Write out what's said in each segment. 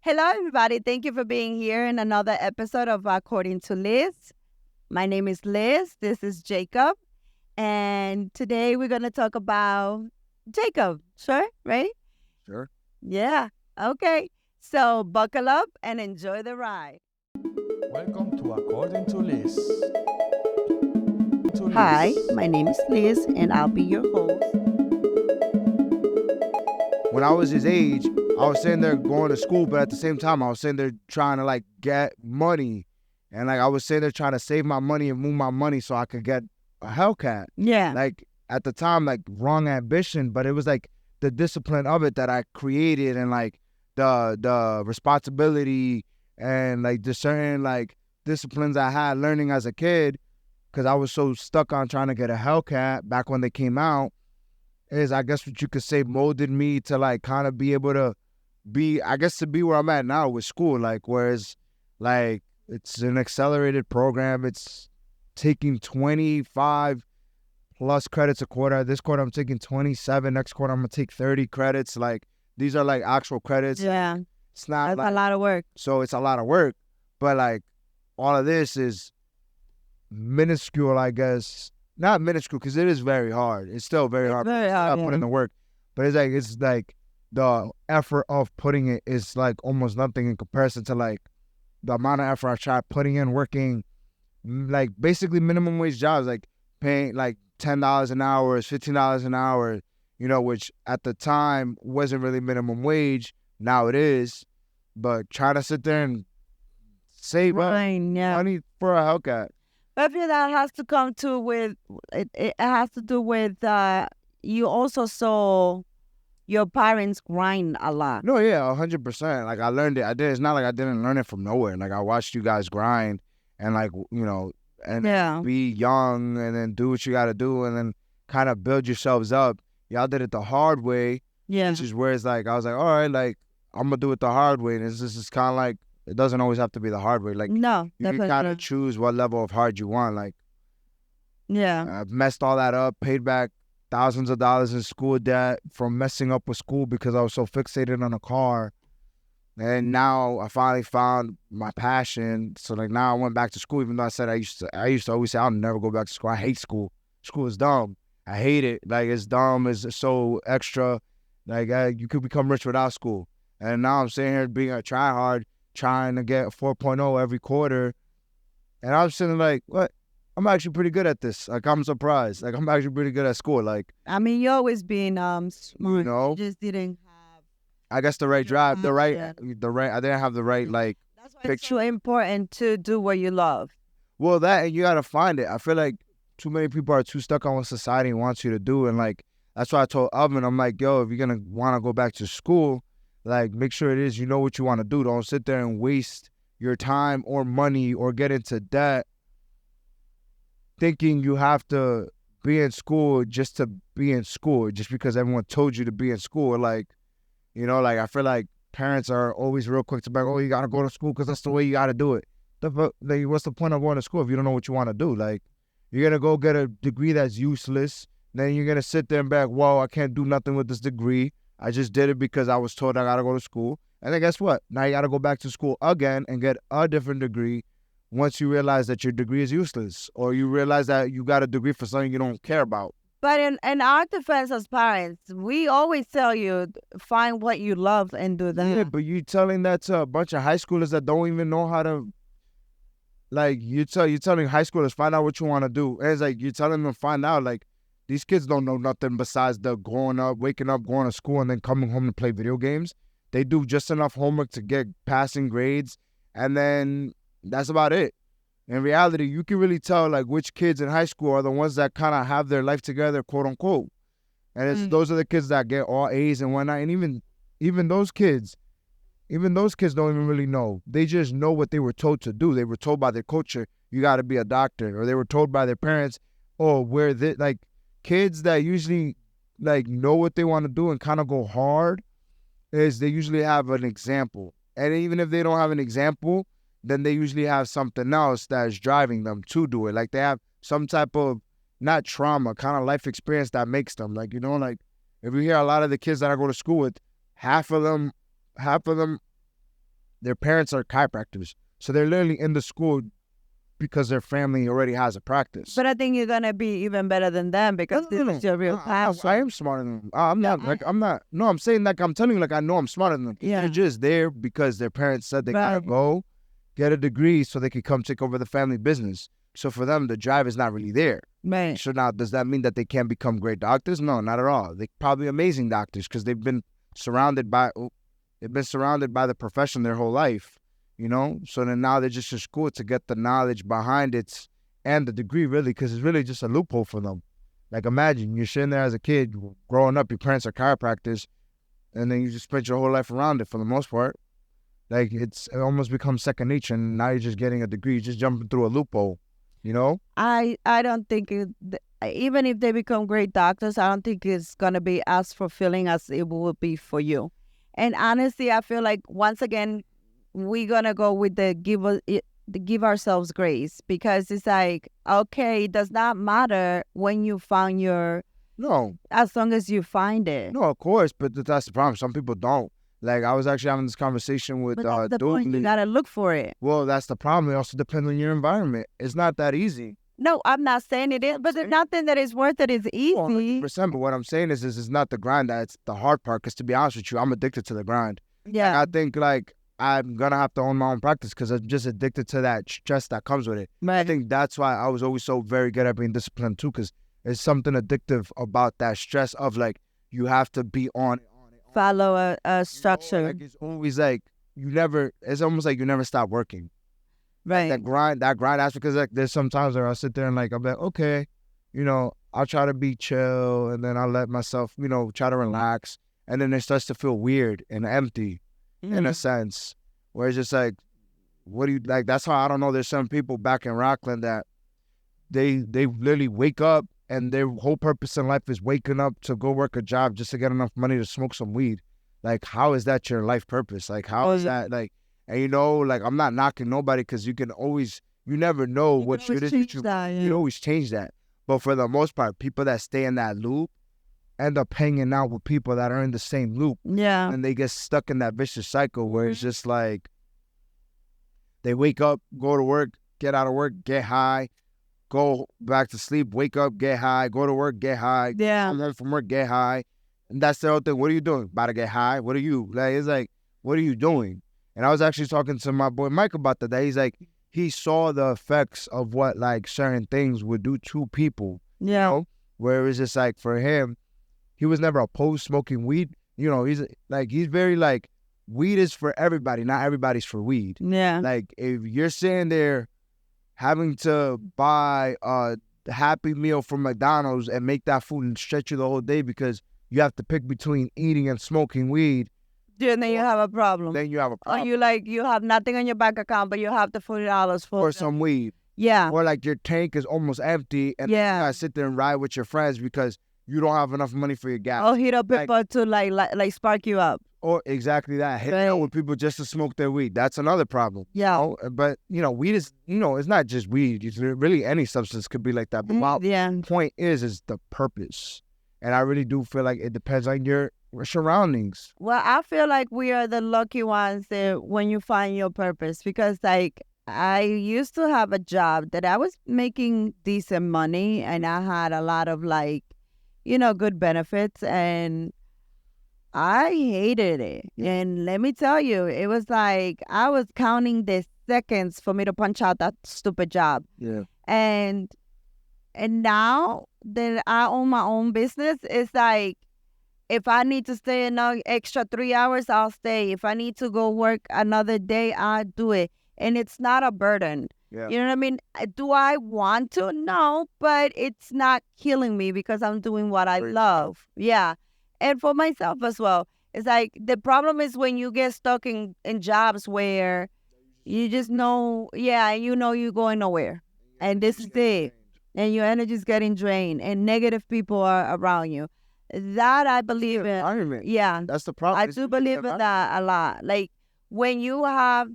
Hello, everybody. Thank you for being here in another episode of According to Liz. My name is Liz. This is Jacob. And today we're going to talk about Jacob. Sure? Ready? Sure. Yeah. Okay. So buckle up and enjoy the ride. Welcome to According to Liz. Hi, my name is Liz, and I'll be your host. When I was his age, I was sitting there going to school, but at the same time, I was sitting there trying to get money. And I was sitting there trying to save my money and move my money so I could get a Hellcat. Yeah. At the time, wrong ambition, but it was the discipline of it that I created, and the responsibility and the certain disciplines I had learning as a kid, because I was so stuck on trying to get a Hellcat back when they came out, is I guess what you could say molded me to kind of be able to be where I'm at now with school. Whereas it's an accelerated program. It's taking 25 plus credits a quarter. This quarter I'm taking 27. Next quarter I'm gonna take 30 credits. These are actual credits. Yeah. It's not That's a lot of work. So it's a lot of work. But all of this is minuscule, I guess. Not minuscule, because it is very hard. It's still very hard. Very hard, Put in the work. But it's the effort of putting it is almost nothing in comparison to the amount of effort I tried putting in, working basically minimum wage jobs, paying $10 an hour, $15 an hour, which at the time wasn't really minimum wage. Now it is. But trying to sit there and save up money for a Hellcat. I feel that has to come to with it has to do with you also saw your parents grind a lot. No, yeah, 100%. I learned it. I did. It's not I didn't learn it from nowhere. I watched you guys grind and be young and then do what you got to do and then kind of build yourselves up. Y'all did it the hard way. Yeah. Which is where it's I was all right, I'm gonna do it the hard way. And it's just kind of it doesn't always have to be the hard way. No, you can kind of choose what level of hard you want. Yeah. I've messed all that up, paid back thousands of dollars in school debt from messing up with school because I was so fixated on a car. And now I finally found my passion. So now I went back to school, even though I said I used to always say I'll never go back to school. I hate school. School is dumb. I hate it. It's dumb. It's so extra. You could become rich without school. And now I'm sitting here being a tryhard, trying to get a 4.0 every quarter. And I'm sitting what? I'm actually pretty good at this. I'm surprised. I'm actually pretty good at school. I mean, you always been smart. You just didn't have, I guess, the right drive, the right. I didn't have the right That's why it's so important to do what you love. Well, that, and you gotta find it. I feel too many people are too stuck on what society wants you to do, and that's why I told Alvin, I'm yo, if you're gonna want to go back to school, make sure it is what you want to do. Don't sit there and waste your time or money or get into debt thinking you have to be in school just to be in school, just because everyone told you to be in school. I feel parents are always real quick to be oh, you gotta go to school because that's the way you gotta do it. What's the point of going to school if you don't know what you want to do? You're gonna go get a degree that's useless, then you're gonna sit there and be whoa, I can't do nothing with this degree. I just did it because I was told I gotta go to school. And then guess what? Now you gotta go back to school again and get a different degree once you realize that your degree is useless, or you realize that you got a degree for something you don't care about. But in our defense as parents, we always tell you, find what you love and do that. Yeah, but you telling that to a bunch of high schoolers that don't even know how to, you're telling high schoolers, find out what you want to do. And it's you're telling them to find out, these kids don't know nothing besides the growing up, waking up, going to school, and then coming home to play video games. They do just enough homework to get passing grades, and then that's about it. In reality, you can really tell which kids in high school are the ones that kind of have their life together, quote unquote. And those are the kids that get all A's and whatnot. And even those kids don't even really know. They just know what they were told to do. They were told by their culture, you got to be a doctor, or they were told by their parents, oh, where they kids that usually know what they want to do and kind of go hard is they usually have an example. And even if they don't have an example, then they usually have something else that's driving them to do it. They have some type of, not trauma, kind of life experience that makes them. If you hear a lot of the kids that I go to school with, half of them their parents are chiropractors, so they're literally in the school because their family already has a practice. But I think you're gonna be even better than them because this is your real passion. I am smarter than them. I'm not like I'm not. No, I'm saying like I'm telling you like I know I'm smarter than them. Yeah. They're just there because their parents said they gotta Right. go get a degree so they could come take over the family business. So for them, the drive is not really there. Right. So now, does that mean that they can't become great doctors? No, not at all. They're probably amazing doctors because they've been surrounded by the profession their whole life, you know? So then now they're just in school to get the knowledge behind it and the degree, really, because it's really just a loophole for them. Like, imagine you're sitting there as a kid, growing up, your parents are chiropractors, and then you just spent your whole life around it for the most part. Like, it almost becomes second nature, and now you're just getting a degree, you're just jumping through a loophole, you know? I don't think even if they become great doctors, I don't think it's gonna be as fulfilling as it would be for you. And honestly, I feel like once again we're gonna go with the give ourselves grace, because it's like, okay, it does not matter when you find No, as long as you find it. no, of course, but that's the problem. Some people don't. Like, I was actually having this conversation with But that's the point. You gotta look for it. Well, that's the problem. It also depends on your environment. It's not that easy. No, I'm not saying it is, but there's nothing that is worth it is easy. 100%. But what I'm saying is it's not the grind that's the hard part. Because to be honest with you, I'm addicted to the grind. Yeah. Like, I think like I'm gonna have to own my own practice because I'm just addicted to that stress that comes with it. Right. I think that's why I was always so very good at being disciplined too, because there's something addictive about that stress of like you have to be on it. Follow a structure. You know, like it's always like it's almost like you never stop working. Right. That grind aspect, because like there's some times where I'll sit there and like I'll be like, okay, you know, I'll try to be chill and then I'll let myself, you know, try to relax. And then it starts to feel weird and empty in a sense. Where it's just like, what do you like? That's how I don't know. There's some people back in Rockland that they literally wake up and their whole purpose in life is waking up to go work a job just to get enough money to smoke some weed. Like, how is that your life purpose? Like, how is that like? And you know, like I'm not knocking nobody because you never know what shit is. You always change that. But for the most part, people that stay in that loop end up hanging out with people that are in the same loop. Yeah. And they get stuck in that vicious cycle where it's just like they wake up, go to work, get out of work, get high, go back to sleep, wake up, get high, go to work, get high, come home from work, get high. And that's the whole thing. What are you doing? About to get high? What are you? Like, it's like, what are you doing? And I was actually talking to my boy Mike about that. He's like, he saw the effects of what like certain things would do to people. Yeah. You know? Where it's just like for him, he was never opposed smoking weed. You know, he's very like, weed is for everybody. Not everybody's for weed. Yeah. Like if you're sitting there having to buy a Happy Meal from McDonald's and make that food and stretch you the whole day because you have to pick between eating and smoking weed, then you have a problem. then you have a problem. Or you have nothing on your bank account, but you have the $40 for some weed. Yeah. Or like your tank is almost empty and you gotta sit there and ride with your friends because you don't have enough money for your gas. Or hit up people to like spark you up. Or exactly that. Hit out with people just to smoke their weed. That's another problem. Yeah. You know? But, you know, weed is, you know, it's not just weed. It's really any substance could be like that. But the point is the purpose. And I really do feel like it depends on your surroundings. Well, I feel like we are the lucky ones when you find your purpose, because like I used to have a job that I was making decent money and I had a lot of like, you know, good benefits, and I hated it. And let me tell you, it was like I was counting the seconds for me to punch out that stupid job. Yeah. And now that I own my own business, it's like, if I need to stay an extra 3 hours, I'll stay. If I need to go work another day, I'll do it. And it's not a burden. Yeah. You know what I mean? Do I want to? No, but it's not killing me because I'm doing what I love. Yeah. And for myself as well. It's like the problem is when you get stuck in jobs where you just know, you know you're going nowhere. And this is it. And your energy is getting drained and negative people are around you. That I believe in. Environment. Yeah. That's the problem. I do believe in that a lot. Like when you have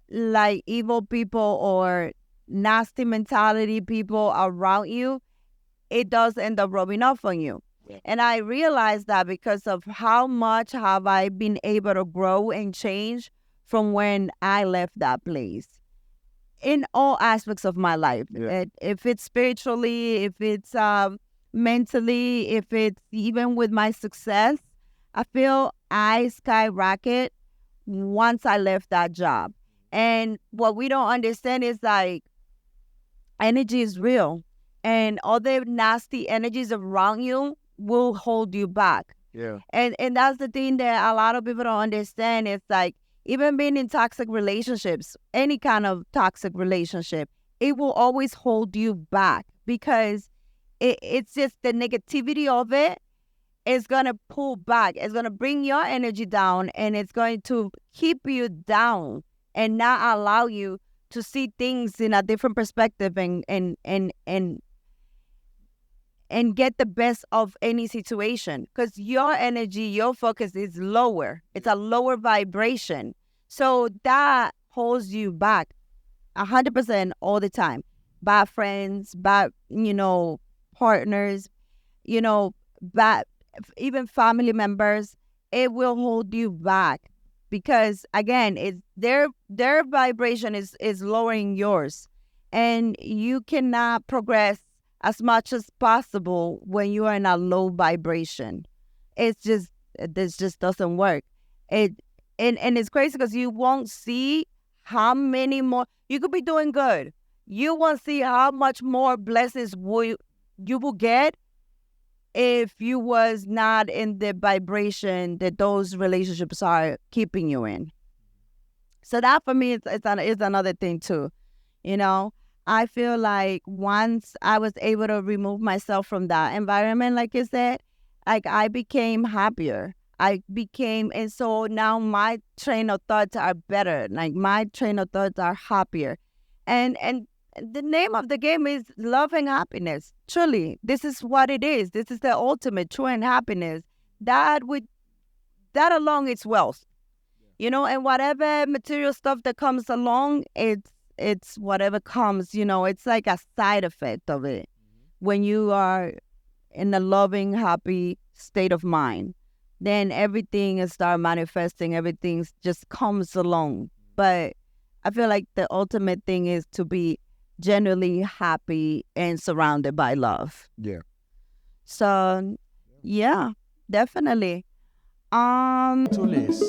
like evil people or nasty mentality people around you, it does end up rubbing off on you. Yeah. And I realized that because of how much have I been able to grow and change from when I left that place in all aspects of my life. Yeah. If it's spiritually, if it's mentally, if it's even with my success, I feel I skyrocket once I left that job. And what we don't understand is like energy is real, and all the nasty energies around you will hold you back. Yeah. And that's the thing that a lot of people don't understand. It's like even being in toxic relationships, any kind of toxic relationship, it will always hold you back because it's just the negativity of it is going to pull back. It's going to bring your energy down, and it's going to keep you down and not allow you to see things in a different perspective and get the best of any situation, because your energy, your focus is lower. It's a lower vibration. So that holds you back 100% all the time. Bad friends, bad, partners, bad, even family members, it will hold you back because again, it's their vibration is lowering yours, and you cannot progress as much as possible when you are in a low vibration. It's just this just doesn't work. It and it's crazy because you won't see how many more you could be doing good. You won't see how much more blessings you will get if you was not in the vibration that those relationships are keeping you in. So that for me it's another thing too. I feel like once I was able to remove myself from that environment, like you said, like I became happier. And so now my train of thoughts are better. Like my train of thoughts are happier. And the name of the game is love and happiness. Truly, this is what it is. This is the ultimate true and happiness. That alone is wealth. And whatever material stuff that comes along, it's whatever comes, it's like a side effect of it. When you are in a loving, happy state of mind, then everything is start manifesting, everything just comes along. But I feel like the ultimate thing is to be genuinely happy and surrounded by love. Yeah. So yeah, definitely. To Liz.